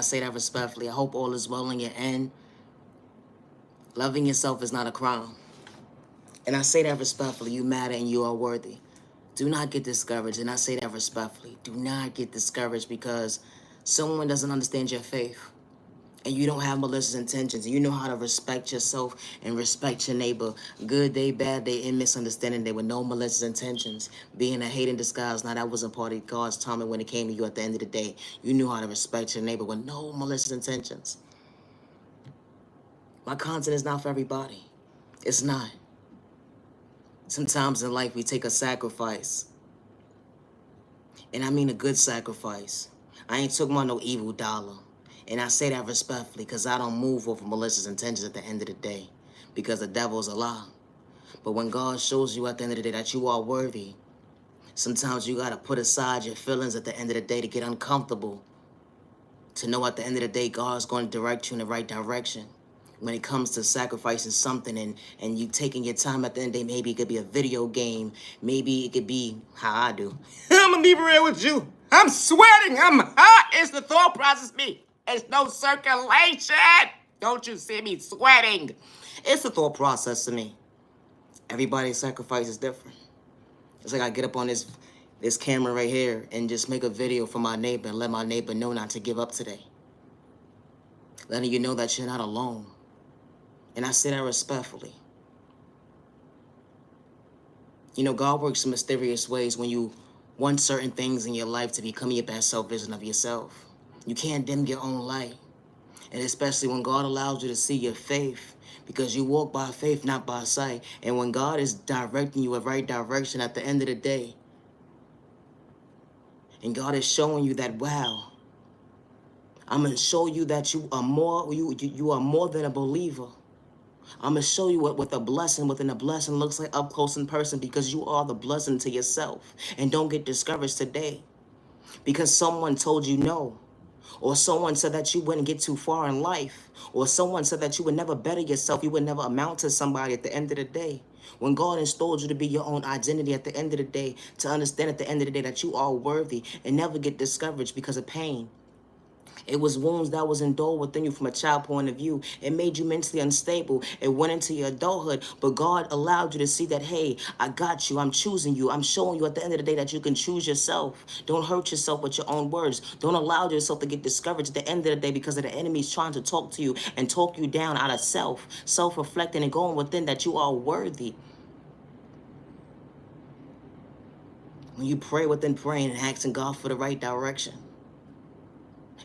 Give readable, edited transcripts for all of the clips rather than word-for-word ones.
say that respectfully. I hope all is well in your end. Loving yourself is not a crime. And I say that respectfully. You matter and you are worthy. Do not get discouraged. And I say that respectfully. Do not get discouraged because someone doesn't understand your faith. And you don't have malicious intentions. You know how to respect yourself and respect your neighbor. Good day, bad day, in misunderstanding day with no malicious intentions. Being a hate in disguise. Now, that wasn't part of God's timing when it came to you at the end of the day. You knew how to respect your neighbor with no malicious intentions. My content is not for everybody. It's not. Sometimes in life, we take a sacrifice. And I mean a good sacrifice. I ain't talking about no evil dollar. And I say that respectfully because I don't move over malicious intentions at the end of the day. Because the devil's a lie. But when God shows you at the end of the day that you are worthy, sometimes you got to put aside your feelings at the end of the day to get uncomfortable. To know at the end of the day, God's going to direct you in the right direction. When it comes to sacrificing something and you taking your time at the end of the day, maybe it could be a video game. Maybe it could be how I do. I'm going to be real with you. I'm sweating. I'm hot. It's the thought process me. It's no circulation. Don't you see me sweating? It's the thought process to me. Everybody's sacrifice is different. It's like I get up on this camera right here and just make a video for my neighbor and let my neighbor know not to give up today. Letting you know that you're not alone. And I say that respectfully. You know, God works in mysterious ways when you want certain things in your life to become your best self-vision of yourself. You can't dim your own light. And especially when God allows you to see your faith, because you walk by faith, not by sight. And when God is directing you in the right direction at the end of the day, and God is showing you that, wow, I'm going to show you that you are more than a believer. I'm going to show you what the blessing within a blessing looks like up close in person, because you are the blessing to yourself. And don't get discouraged today because someone told you no. Or someone said that you wouldn't get too far in life. Or someone said that you would never better yourself. You would never amount to somebody at the end of the day. When God installed you to be your own identity at the end of the day, to understand at the end of the day that you are worthy, and never get discouraged because of pain. It was wounds that was endured within you from a child point of view. It made you mentally unstable. It went into your adulthood. But God allowed you to see that, hey, I got you. I'm choosing you. I'm showing you at the end of the day that you can choose yourself. Don't hurt yourself with your own words. Don't allow yourself to get discouraged at the end of the day because of the enemy's trying to talk to you and talk you down out of self-reflecting and going within that you are worthy. When you pray within praying and asking God for the right direction,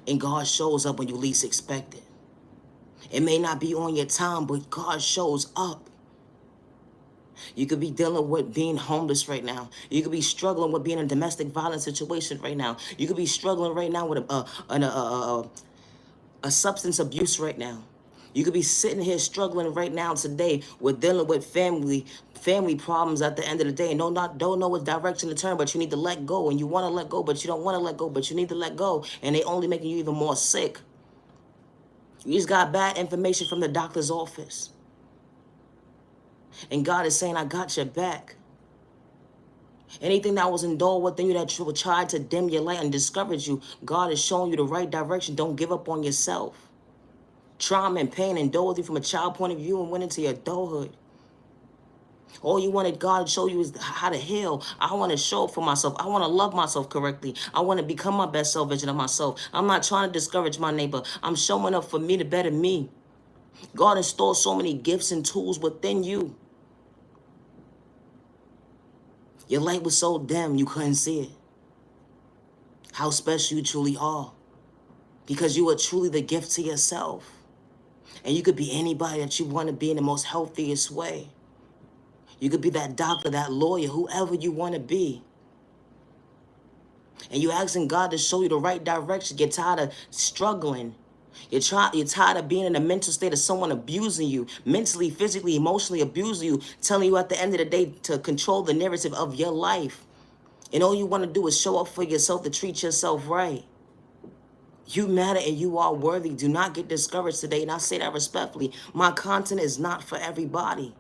and God shows up when you least expect it. It may not be on your time, but God shows up. You could be dealing with being homeless right now. You could be struggling with being in a domestic violence situation right now. You could be struggling right now with a substance abuse right now. You could be sitting here struggling right now today with dealing with family problems at the end of the day. Don't know what direction to turn, but you need to let go. And you want to let go, but you don't want to let go, but you need to let go. And they only making you even more sick. You just got bad information from the doctor's office. And God is saying, I got your back. Anything that was endured within you that would try to dim your light and discourage you, God is showing you the right direction. Don't give up on yourself. Trauma and pain endured with you from a child point of view and went into your adulthood. All you wanted God to show you is how to heal. I want to show up for myself. I want to love myself correctly. I want to become my best self vision of myself. I'm not trying to discourage my neighbor. I'm showing up for me to better me. God installed so many gifts and tools within you. Your light was so dim you couldn't see it. How special you truly are. Because you are truly the gift to yourself. And you could be anybody that you want to be in the most healthiest way. You could be that doctor, that lawyer, whoever you want to be. And you're asking God to show you the right direction. You're tired of struggling. You're tired of being in a mental state of someone abusing you, mentally, physically, emotionally abusing you, telling you at the end of the day to control the narrative of your life. And all you want to do is show up for yourself, to treat yourself right. You matter and you are worthy. Do not get discouraged today. And I say that respectfully. My content is not for everybody.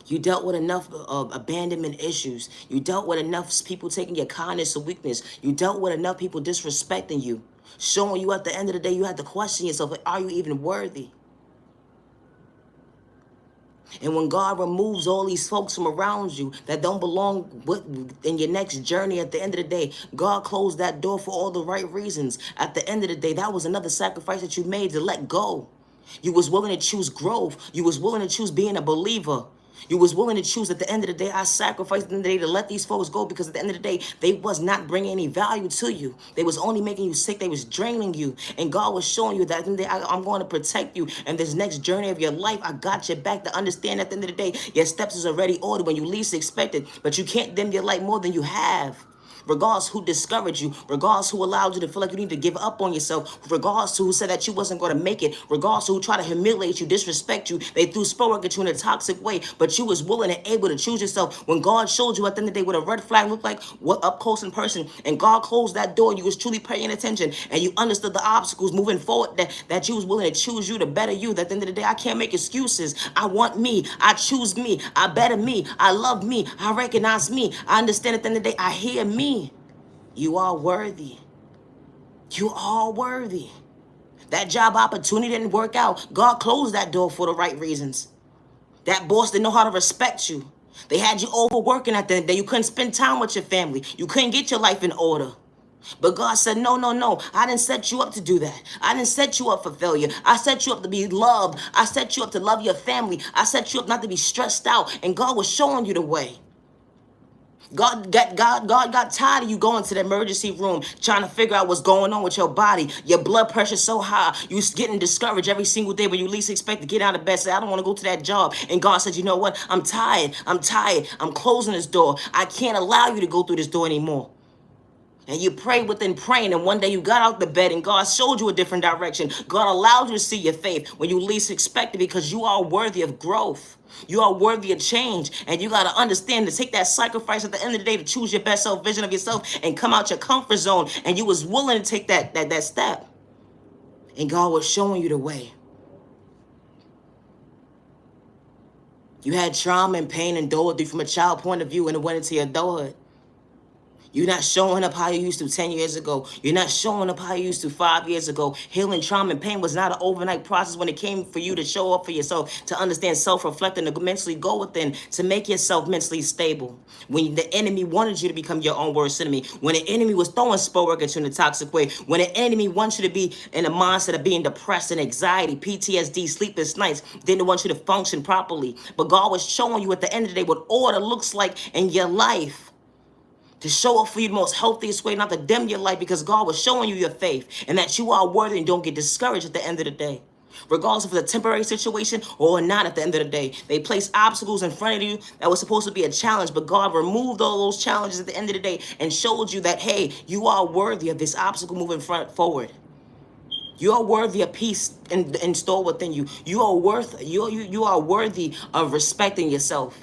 You dealt with enough abandonment issues. You dealt with enough people taking your kindness or weakness. You dealt with enough people disrespecting you, showing you at the end of the day you had to question yourself, like, are you even worthy? And when God removes all these folks from around you that don't belong in your next journey, at the end of the day, God closed that door for all the right reasons. At the end of the day, that was another sacrifice that you made to let go. You was willing to choose growth. You was willing to choose being a believer. You was willing to choose. At the end of the day, I sacrificed at the end of the day to let these folks go, because at the end of the day, they was not bringing any value to you. They was only making you sick. They was draining you. And God was showing you that at the end of the day, I'm going to protect you. And this next journey of your life, I got your back, to understand at the end of the day, your steps is already ordered when you least expect it. But you can't dim your light more than you have. Regardless who discouraged you, regardless who allowed you to feel like you need to give up on yourself, regardless who said that you wasn't going to make it, regardless who tried to humiliate you, disrespect you, they threw sport at you in a toxic way, but you was willing and able to choose yourself. When God showed you at the end of the day what a red flag looked like, what up close in person, and God closed that door, you was truly paying attention, and you understood the obstacles moving forward, that you was willing to choose you to better you. That at the end of the day, I can't make excuses. I want me. I choose me. I better me. I love me. I recognize me. I understand at the end of the day, I hear me. You are worthy. You are worthy. That job opportunity didn't work out. God closed that door for the right reasons. That boss didn't know how to respect you. They had you overworking at the end of the day. You couldn't spend time with your family. You couldn't get your life in order. But God said, no, no, no. I didn't set you up to do that. I didn't set you up for failure. I set you up to be loved. I set you up to love your family. I set you up not to be stressed out. And God was showing you the way. God got tired of you going to the emergency room trying to figure out what's going on with your body. Your blood pressure's so high. You getting discouraged every single day when you least expect to get out of bed. Say, I don't want to go to that job. And God said, you know what? I'm tired. I'm tired. I'm closing this door. I can't allow you to go through this door anymore. And you prayed within praying, and one day you got out the bed and God showed you a different direction. God allowed you to see your faith when you least expected, because you are worthy of growth. You are worthy of change. And you got to understand to take that sacrifice at the end of the day to choose your best self vision of yourself and come out your comfort zone. And you was willing to take that step. And God was showing you the way. You had trauma and pain and endured from a child point of view, and it went into your adulthood. You're not showing up how you used to 10 years ago. You're not showing up how you used to 5 years ago. Healing trauma and pain was not an overnight process when it came for you to show up for yourself, to understand self-reflecting, to mentally go within, to make yourself mentally stable. When the enemy wanted you to become your own worst enemy, when the enemy was throwing sport at you in a toxic way, when the enemy wants you to be in a mindset of being depressed and anxiety, PTSD, sleepless nights, didn't want you to function properly. But God was showing you at the end of the day what order looks like in your life. To show up for you the most healthiest way, not to dim your light, because God was showing you your faith and that you are worthy, and don't get discouraged at the end of the day. Regardless if it's a temporary situation or not, at the end of the day, they place obstacles in front of you that was supposed to be a challenge, but God removed all those challenges at the end of the day and showed you that, hey, you are worthy of this obstacle moving forward. You are worthy of peace in store within you. You are worthy of respecting yourself.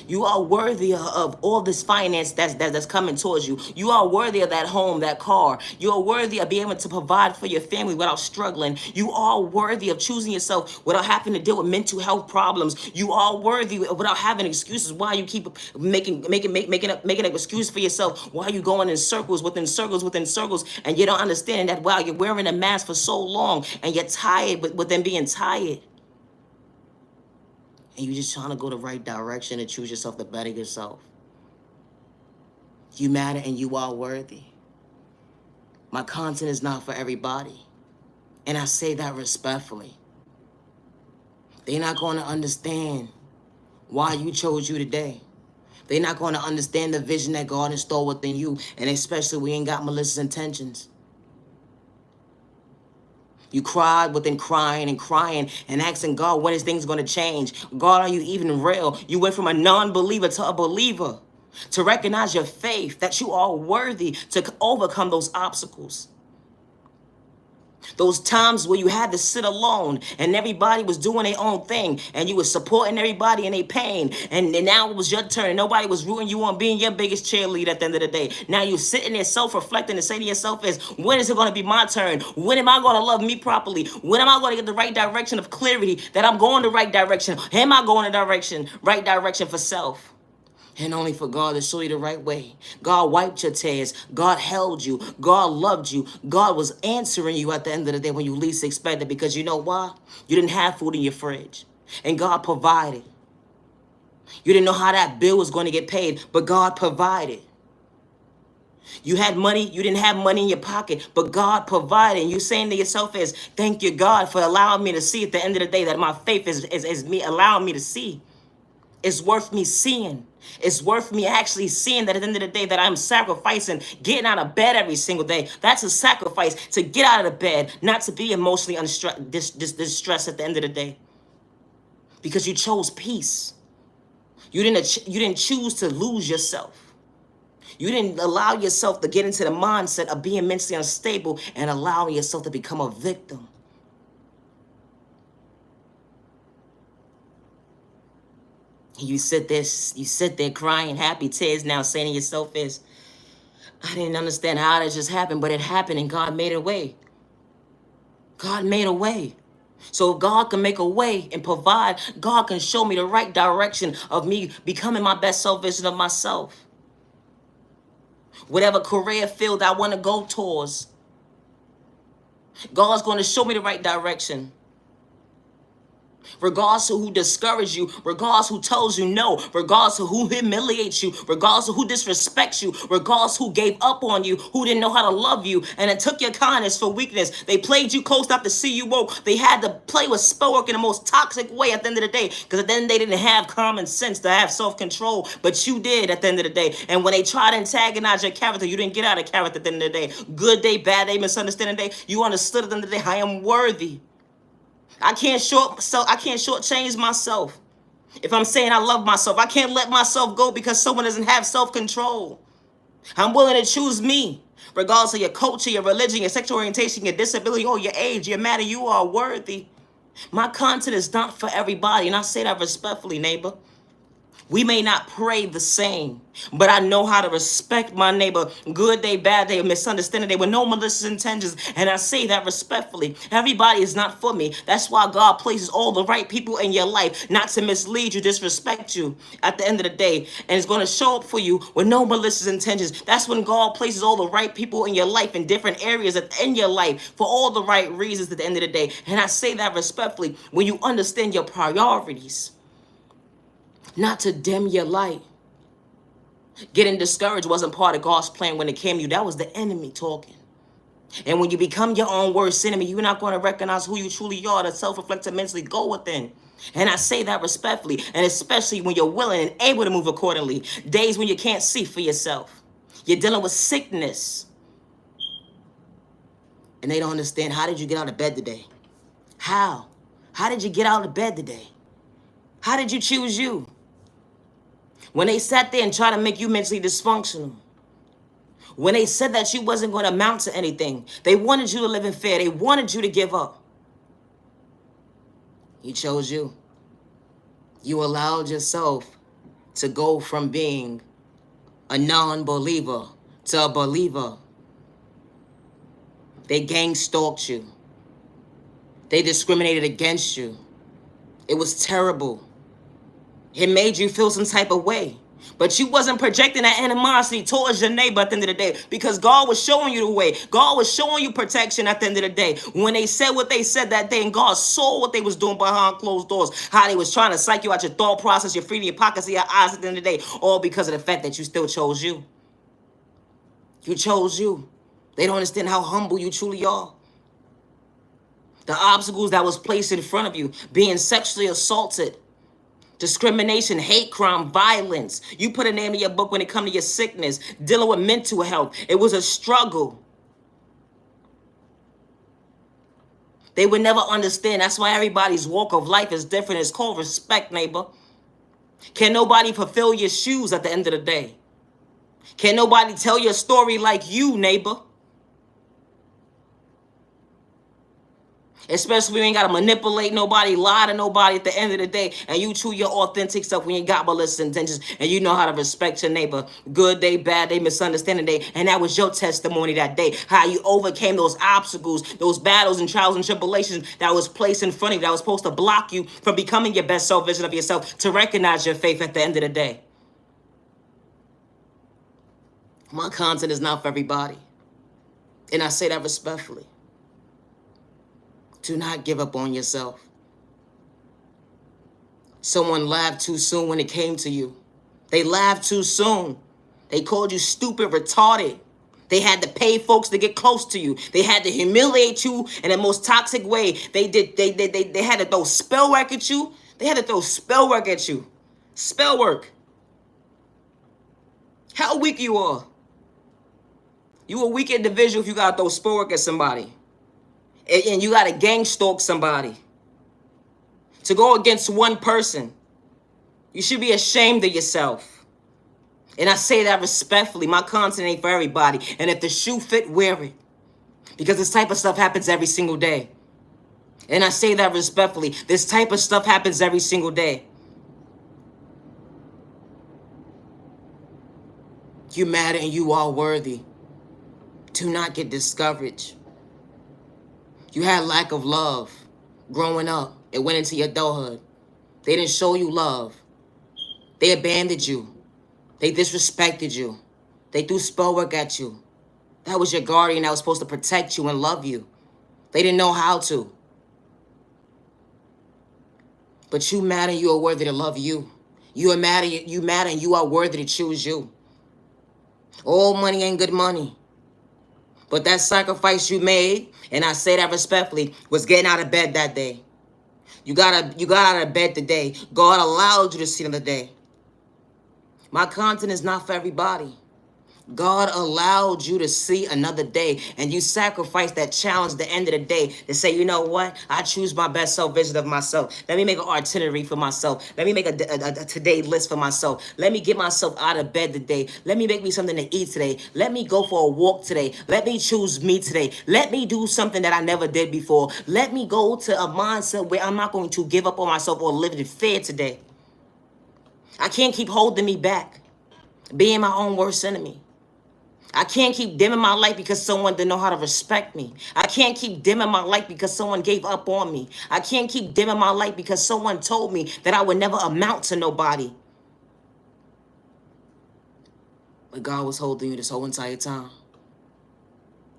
You are worthy of all this finance that's coming towards you. You are worthy of that home, that car. You are worthy of being able to provide for your family without struggling. You are worthy of choosing yourself without having to deal with mental health problems. You are worthy without having excuses why you keep making an excuse for yourself. Why you going in circles within circles within circles, and you don't understand that while you're wearing a mask for so long and you're tired with them being tired. And you're just trying to go the right direction and choose yourself to better yourself. You matter and you are worthy. My content is not for everybody. And I say that respectfully. They're not going to understand why you chose you today. They're not going to understand the vision that God installed within you. And especially we ain't got malicious intentions. You cried within crying and asking God, when is things going to change? God, are you even real? You went from a non-believer to a believer. To recognize your faith, that you are worthy to overcome those obstacles. Those times where you had to sit alone and everybody was doing their own thing and you were supporting everybody in their pain. And now it was your turn. Nobody was rooting you on being your biggest cheerleader at the end of the day. Now you're sitting there self-reflecting and saying to yourself is, when is it going to be my turn? When am I going to love me properly? When am I going to get the right direction of clarity that I'm going the right direction? Am I going the right direction for self? And only for God to show you the right way. God wiped your tears. God held you. God loved you. God was answering you at the end of the day when you least expected. Because you know why? You didn't have food in your fridge. And God provided. You didn't know how that bill was going to get paid. But God provided. You had money. You didn't have money in your pocket. But God provided. And you saying to yourself is, thank you, God, for allowing me to see at the end of the day that my faith is me allowing me to see. It's worth me seeing. It's worth me actually seeing that at the end of the day that I'm sacrificing getting out of bed every single day. That's a sacrifice to get out of the bed, not to be emotionally distressed at the end of the day. Because you chose peace. You didn't choose to lose yourself. You didn't allow yourself to get into the mindset of being mentally unstable and allowing yourself to become a victim. You sit there crying, happy tears now, saying to yourself is, I didn't understand how that just happened, but it happened and God made a way. God made a way. So if God can make a way and provide, God can show me the right direction of me becoming my best self version of myself. Whatever career field I want to go towards, God's going to show me the right direction. Regardless of who discourages you, regardless who tells you no, regardless of who humiliates you, regardless of who disrespects you, regardless who gave up on you, who didn't know how to love you, and it took your kindness for weakness. They played you close not to see you woke. They had to play with spellwork in the most toxic way at the end of the day, because then they didn't have common sense to have self-control, but you did at the end of the day. And when they tried to antagonize your character, you didn't get out of character at the end of the day. Good day, bad day, misunderstanding day, you understood at the end of the day, I am worthy. I can't shortchange myself. If I'm saying I love myself, I can't let myself go because someone doesn't have self-control. I'm willing to choose me, regardless of your culture, your religion, your sexual orientation, your disability, or your age. Your matter, you are worthy. My content is not for everybody, and I say that respectfully, neighbor. We may not pray the same, but I know how to respect my neighbor. Good day, bad day, misunderstanding day, with no malicious intentions. And I say that respectfully. Everybody is not for me. That's why God places all the right people in your life, not to mislead you, disrespect you at the end of the day. And it's going to show up for you with no malicious intentions. That's when God places all the right people in your life in different areas in your life for all the right reasons at the end of the day. And I say that respectfully when you understand your priorities. Not to dim your light. Getting discouraged wasn't part of God's plan when it came to you. That was the enemy talking. And when you become your own worst enemy, you're not going to recognize who you truly are to self-reflect and mentally go within. And I say that respectfully, and especially when you're willing and able to move accordingly. Days when you can't see for yourself. You're dealing with sickness. And they don't understand, how did you get out of bed today? How? How did you get out of bed today? How did you choose you? When they sat there and tried to make you mentally dysfunctional. When they said that you wasn't going to amount to anything. They wanted you to live in fear. They wanted you to give up. He chose you. You allowed yourself to go from being a non-believer to a believer. They gang stalked you. They discriminated against you. It was terrible. It made you feel some type of way. But you wasn't projecting that animosity towards your neighbor at the end of the day, because God was showing you the way. God was showing you protection at the end of the day. When they said what they said that day, and God saw what they was doing behind closed doors, how they was trying to psych you out your thought process, your freedom, your pockets, your eyes at the end of the day, all because of the fact that you still chose you. You chose you. They don't understand how humble you truly are. The obstacles that was placed in front of you, being sexually assaulted, discrimination, hate crime, violence. You put a name in your book when it comes to your sickness, dealing with mental health. It was a struggle. They would never understand. That's why everybody's walk of life is different. It's called respect, neighbor. Can nobody fulfill your shoes at the end of the day? Can nobody tell your story like you, neighbor? Especially when you ain't got to manipulate nobody, lie to nobody at the end of the day, and you true your authentic self when you got malicious intentions, and you know how to respect your neighbor. Good day, bad day, misunderstanding day, and that was your testimony that day. How you overcame those obstacles, those battles and trials and tribulations that was placed in front of you, that was supposed to block you from becoming your best self vision of yourself, to recognize your faith at the end of the day. My content is not for everybody, and I say that respectfully. Do not give up on yourself. Someone laughed too soon when it came to you. They laughed too soon. They called you stupid, retarded. They had to pay folks to get close to you. They had to humiliate you in the most toxic way. They had to throw spell work at you. They had to throw spell work at you. Spell work. How weak you are. You a weak individual if you gotta throw spell work at somebody. And you gotta gang stalk somebody. To go against one person. You should be ashamed of yourself. And I say that respectfully. My content ain't for everybody. And if the shoe fit, wear it. Because this type of stuff happens every single day. And I say that respectfully. This type of stuff happens every single day. You matter and you are worthy. Do not get discouraged. You had lack of love growing up. It went into your adulthood. They didn't show you love. They abandoned you. They disrespected you. They threw spell work at you. That was your guardian that was supposed to protect you and love you. They didn't know how to. But you matter and you are worthy to love you. You matter and you are worthy to choose you. All money ain't good money. But that sacrifice you made, and I say that respectfully, was getting out of bed that day. You got out of bed today. God allowed you to see another day. My content is not for everybody. God allowed you to see another day, and you sacrificed that challenge at the end of the day to say, you know what? I choose my best self vision of myself. Let me make an itinerary for myself. Let me make a today list for myself. Let me get myself out of bed today. Let me make me something to eat today. Let me go for a walk today. Let me choose me today. Let me do something that I never did before. Let me go to a mindset where I'm not going to give up on myself or live in fear today. I can't keep holding me back, being my own worst enemy. I can't keep dimming my light because someone didn't know how to respect me. I can't keep dimming my light because someone gave up on me. I can't keep dimming my light because someone told me that I would never amount to nobody. But God was holding you this whole entire time,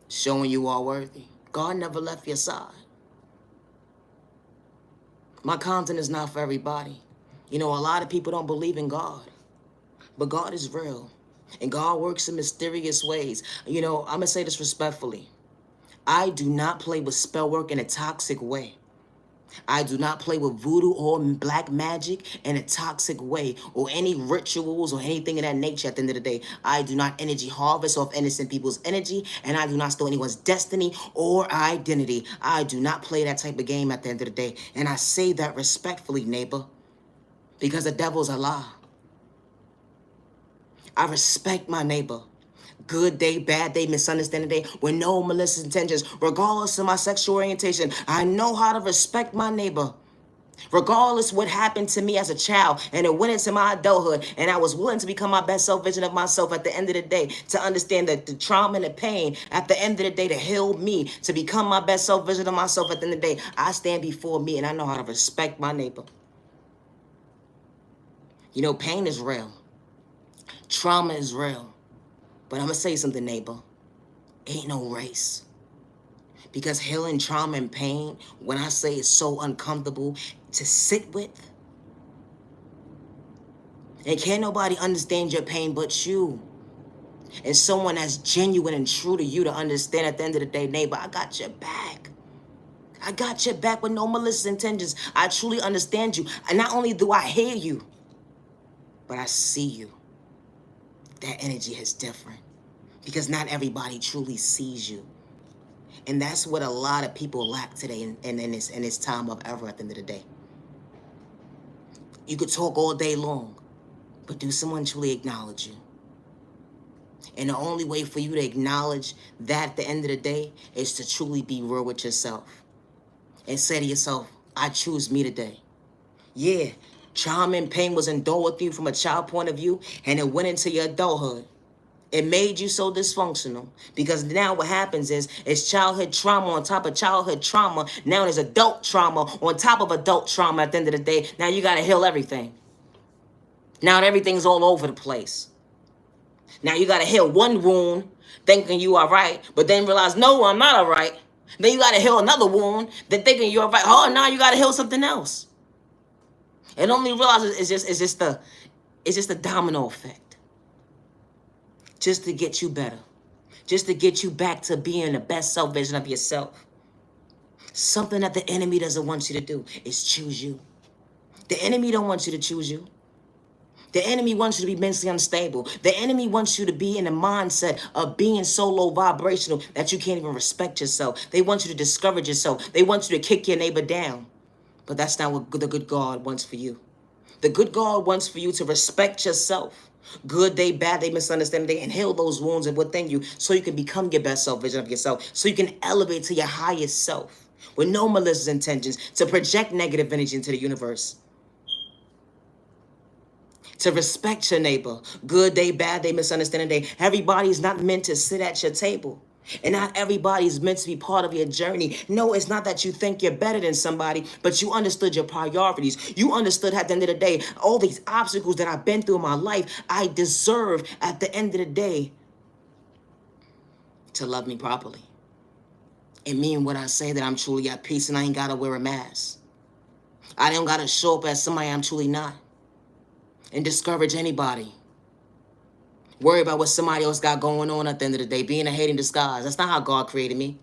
showing you are worthy. God never left your side. My content is not for everybody. You know, a lot of people don't believe in God, but God is real. And God works in mysterious ways. You know, I'm going to say this respectfully. I do not play with spell work in a toxic way. I do not play with voodoo or black magic in a toxic way, or any rituals or anything of that nature at the end of the day. I do not energy harvest off innocent people's energy, and I do not steal anyone's destiny or identity. I do not play that type of game at the end of the day. And I say that respectfully, neighbor, because the devil's a lie. I respect my neighbor. Good day, bad day, misunderstanding day, with no malicious intentions, regardless of my sexual orientation. I know how to respect my neighbor. Regardless what happened to me as a child, and it went into my adulthood, and I was willing to become my best self vision of myself at the end of the day, to understand that the trauma and the pain at the end of the day to heal me, to become my best self vision of myself at the end of the day. I stand before me and I know how to respect my neighbor. You know, pain is real. Trauma is real. But I'm going to say something, neighbor. Ain't no race. Because healing trauma and pain, when I say it's so uncomfortable to sit with, and can't nobody understand your pain but you. And someone that's genuine and true to you to understand at the end of the day, neighbor, I got your back. I got your back with no malicious intentions. I truly understand you. And not only do I hear you, but I see you. That energy is different. Because not everybody truly sees you. And that's what a lot of people lack today in this time of ever at the end of the day. You could talk all day long, but do someone truly acknowledge you? And the only way for you to acknowledge that at the end of the day is to truly be real with yourself. and say to yourself, I choose me today. Yeah, trauma and pain was endured with you from a child point of view, and it went into your adulthood. It made you so dysfunctional because now what happens is it's childhood trauma on top of childhood trauma. Now there's adult trauma on top of adult trauma at the end of the day. Now you got to heal everything. Now everything's all over the place. Now you got to heal one wound thinking you are right, but then realize, no, I'm not all right. Then you got to heal another wound then thinking you're right. Oh, now you got to heal something else. And only realize it's just the domino effect. Just to get you better. Just to get you back to being the best self version of yourself. Something that the enemy doesn't want you to do is choose you. The enemy don't want you to choose you. The enemy wants you to be mentally unstable. The enemy wants you to be in the mindset of being so low vibrational that you can't even respect yourself. They want you to discourage yourself. They want you to kick your neighbor down. But that's not what the good God wants for you. The good God wants for you to respect yourself. Good day, bad day, misunderstanding day, and heal those wounds and within you so you can become your best self vision of yourself. So you can elevate to your highest self with no malicious intentions to project negative energy into the universe. To respect your neighbor. Good day, bad day, misunderstanding day. Everybody's not meant to sit at your table. And not everybody's meant to be part of your journey. No, it's not that you think you're better than somebody, but you understood your priorities. You understood at the end of the day, all these obstacles that I've been through in my life, I deserve at the end of the day to love me properly. It mean what I say that I'm truly at peace and I ain't gotta wear a mask. I don't gotta show up as somebody I'm truly not. And discourage anybody. Worry about what somebody else got going on at the end of the day. Being a hate in disguise. That's not how God created me.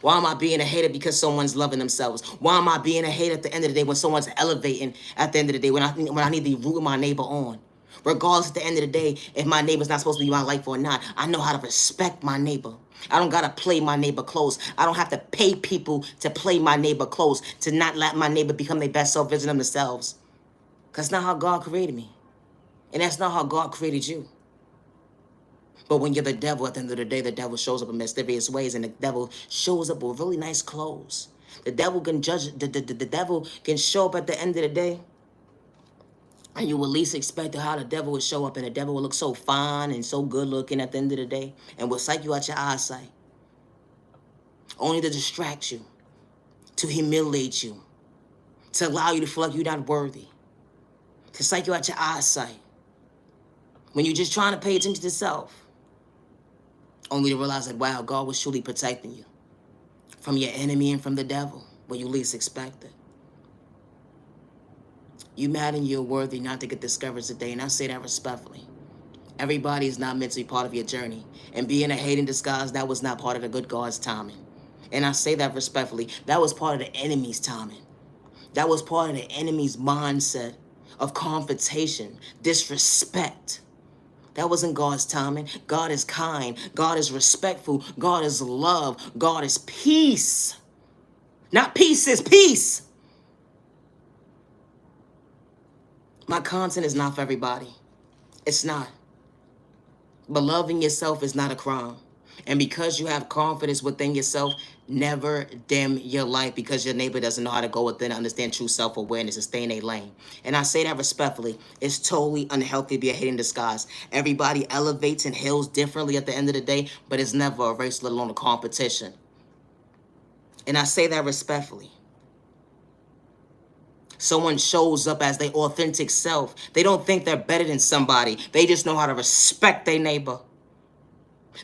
Why am I being a hater because someone's loving themselves? Why am I being a hater at the end of the day when someone's elevating at the end of the day when I need to be rooting my neighbor on? Regardless at the end of the day, if my neighbor's not supposed to be my life or not, I know how to respect my neighbor. I don't gotta play my neighbor close. I don't have to pay people to play my neighbor close, to not let my neighbor become their best self vision of themselves. Because that's not how God created me. And that's not how God created you. But when you're the devil, at the end of the day, the devil shows up in mysterious ways, and the devil shows up with really nice clothes. The devil can judge, the devil can show up at the end of the day, and you will least expect how the devil would show up, and the devil will look so fine and so good looking at the end of the day, and will psych you out your eyesight, only to distract you, to humiliate you, to allow you to feel like you're not worthy, to psych you out your eyesight, when you're just trying to pay attention to self. Only to realize that, wow, God was truly protecting you from your enemy and from the devil when you least expect it. You mad and you're worthy not to get discouraged today, and I say that respectfully. Everybody is not meant to be part of your journey. And being a hate in disguise, that was not part of the good God's timing. And I say that respectfully. That was part of the enemy's timing. That was part of the enemy's mindset of confrontation, disrespect. That wasn't God's timing. God is kind. God is respectful. God is love. God is peace. Not pieces, peace. My content is not for everybody. It's not. But loving yourself is not a crime. And because you have confidence within yourself, never dim your light because your neighbor doesn't know how to go within and understand true self-awareness and stay in a lane. And I say that respectfully. It's totally unhealthy to be a hate in disguise. Everybody elevates and heals differently at the end of the day, but it's never a race, let alone a competition. And I say that respectfully. Someone shows up as their authentic self. They don't think they're better than somebody. They just know how to respect their neighbor.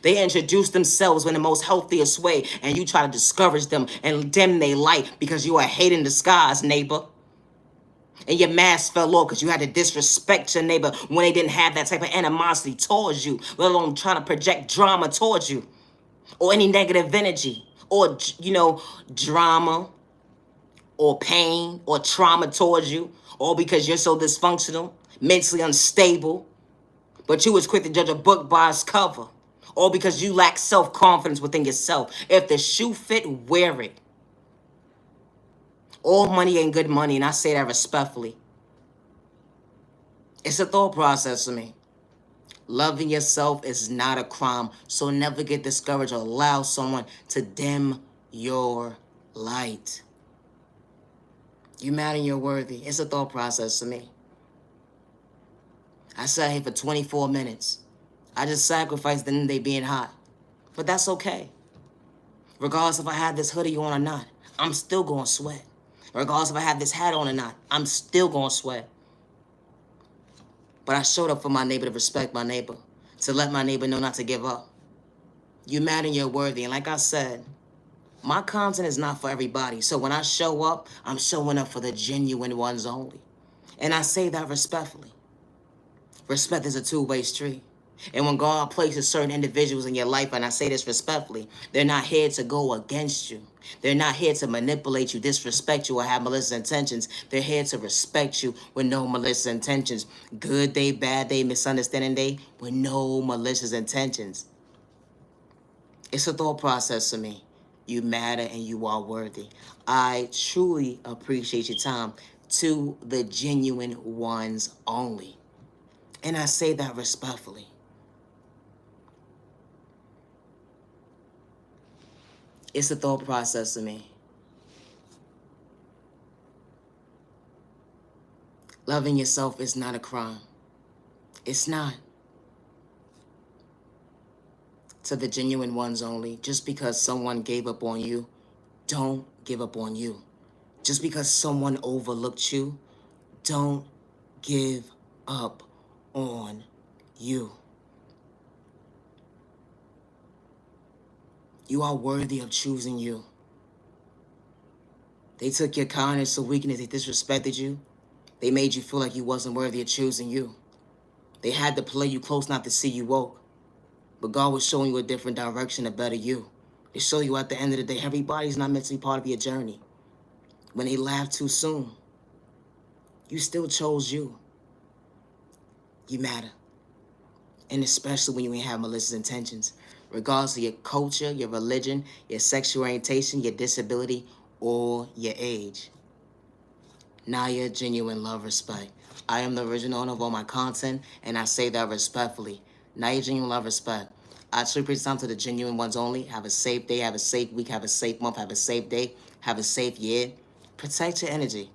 They introduce themselves in the most healthiest way, and you try to discourage them and dim their light because you are hate in disguise, neighbor. And your mask fell off because you had to disrespect your neighbor when they didn't have that type of animosity towards you, let alone trying to project drama towards you, or any negative energy, or, drama, or pain, or trauma towards you, all because you're so dysfunctional, mentally unstable, but you was quick to judge a book by its cover. Or because you lack self-confidence within yourself. If the shoe fit, wear it. All money ain't good money, and I say that respectfully. It's a thought process for me. Loving yourself is not a crime, so never get discouraged or allow someone to dim your light. You mad and you're worthy. It's a thought process to me. I sat here for 24 minutes. I just sacrificed the end of the day being hot. But that's okay. Regardless if I have this hoodie on or not, I'm still gonna sweat. Regardless if I have this hat on or not, I'm still gonna sweat. But I showed up for my neighbor to respect my neighbor, to let my neighbor know not to give up. You mad and you're worthy. And like I said, my content is not for everybody. So when I show up, I'm showing up for the genuine ones only. And I say that respectfully. Respect is a two-way street. And when God places certain individuals in your life, and I say this respectfully, they're not here to go against you. They're not here to manipulate you, disrespect you, or have malicious intentions. They're here to respect you with no malicious intentions. Good day, bad day, misunderstanding day, with no malicious intentions. It's a thought process to me. You matter and you are worthy. I truly appreciate your time, to the genuine ones only. And I say that respectfully. It's a thought process to me. Loving yourself is not a crime. It's not. To the genuine ones only. Just because someone gave up on you, don't give up on you. Just because someone overlooked you, don't give up on you. You are worthy of choosing you. They took your kindness or weakness, they disrespected you. They made you feel like you wasn't worthy of choosing you. They had to play you close not to see you woke. But God was showing you a different direction, a better you. To show you at the end of the day, everybody's not meant to be part of your journey. When they laughed too soon, you still chose you. You matter. And especially when you ain't have malicious intentions. Regardless of your culture, your religion, your sexual orientation, your disability, or your age. Naya, genuine love, respect. I am the original owner of all my content, and I say that respectfully. Naya, genuine love, respect. I truly preach time to the genuine ones only. Have a safe day, have a safe week, have a safe month, have a safe day, have a safe year. Protect your energy.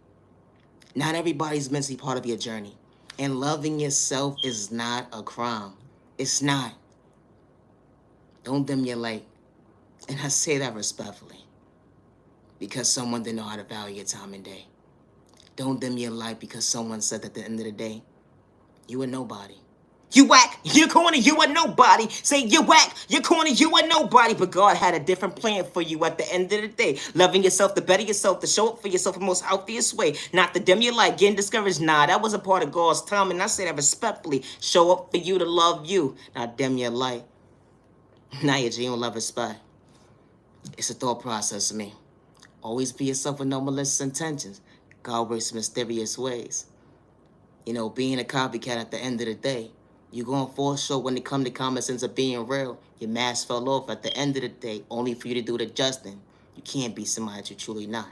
Not everybody's meant to be part of your journey. And loving yourself is not a crime. It's not. Don't dim your light. And I say that respectfully. Because someone didn't know how to value your time and day. Don't dim your light because someone said at the end of the day, you are nobody. You whack, you're corny, you are nobody. Say you whack, you're corny, you are nobody. But God had a different plan for you at the end of the day. Loving yourself, to better yourself, to show up for yourself in the most healthiest way. Not to dim your light, getting discouraged. Nah, that was a part of God's time. And I say that respectfully. Show up for you to love you, not dim your light. Now your genuine love, respect. It's a thought process to me. Always be yourself with no malicious intentions. God works in mysterious ways. You know, being a copycat at the end of the day, you're going to fall short when it comes to common sense of being real. Your mask fell off at the end of the day, only for you to do the adjusting. You can't be somebody that you're truly not.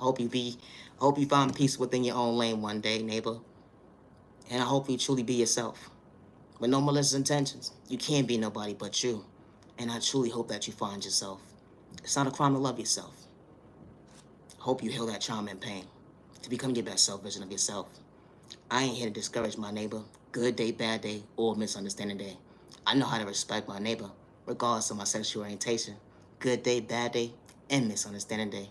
I hope you find peace within your own lane one day, neighbor. And I hope you truly be yourself. With no malicious intentions. You can't be nobody but you. And I truly hope that you find yourself. It's not a crime to love yourself. I hope you heal that trauma and pain to become your best self version of yourself. I ain't here to discourage my neighbor. Good day, bad day, or misunderstanding day. I know how to respect my neighbor, regardless of my sexual orientation. Good day, bad day, and misunderstanding day.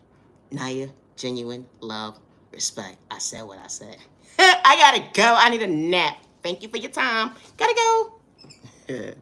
Naya, genuine love, respect. I said what I said. I gotta go. I need a nap. Thank you for your time. Gotta go.